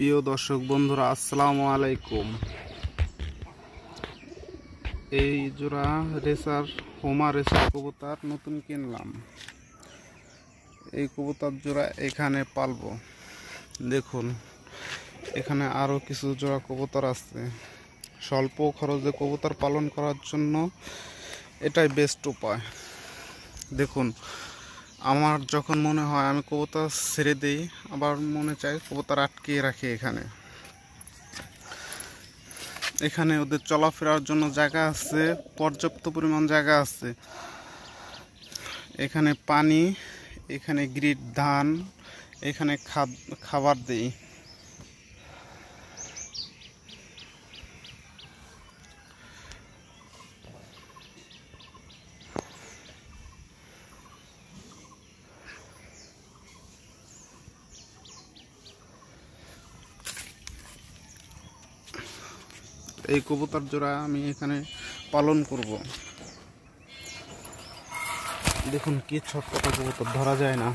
প্রিয় দর্শক বন্ধুরা, আসসালামু আলাইকুম। এই জোড়া রেসার হোমা রেসার কবুতর নতুন কিনলাম। এই কবুতর জোড়া এখানে পালবো। দেখুন, এখানে আরো কিছু জোড়া কবুতর আছে। স্বল্প খরচে কবুতর পালন করার জন্য এটাই বেস্ট উপায়। দেখুন, আমার যখন মনে হয় আমি কবুতর ছেড়ে দিই, আবার মনে চায় কবুতর আটকিয়ে রাখি। এখানে ওদের চলাফেরার জন্য জায়গা আছে, পর্যাপ্ত পরিমাণ জায়গা আছে। এখানে পানি, এখানে গ্রিট ধান, এখানে খাবার দেই। এই কবুতর জোড়া আমি এখানে পালন করব। দেখুন কি ছটপটা কবুতর, ধরা যায় না।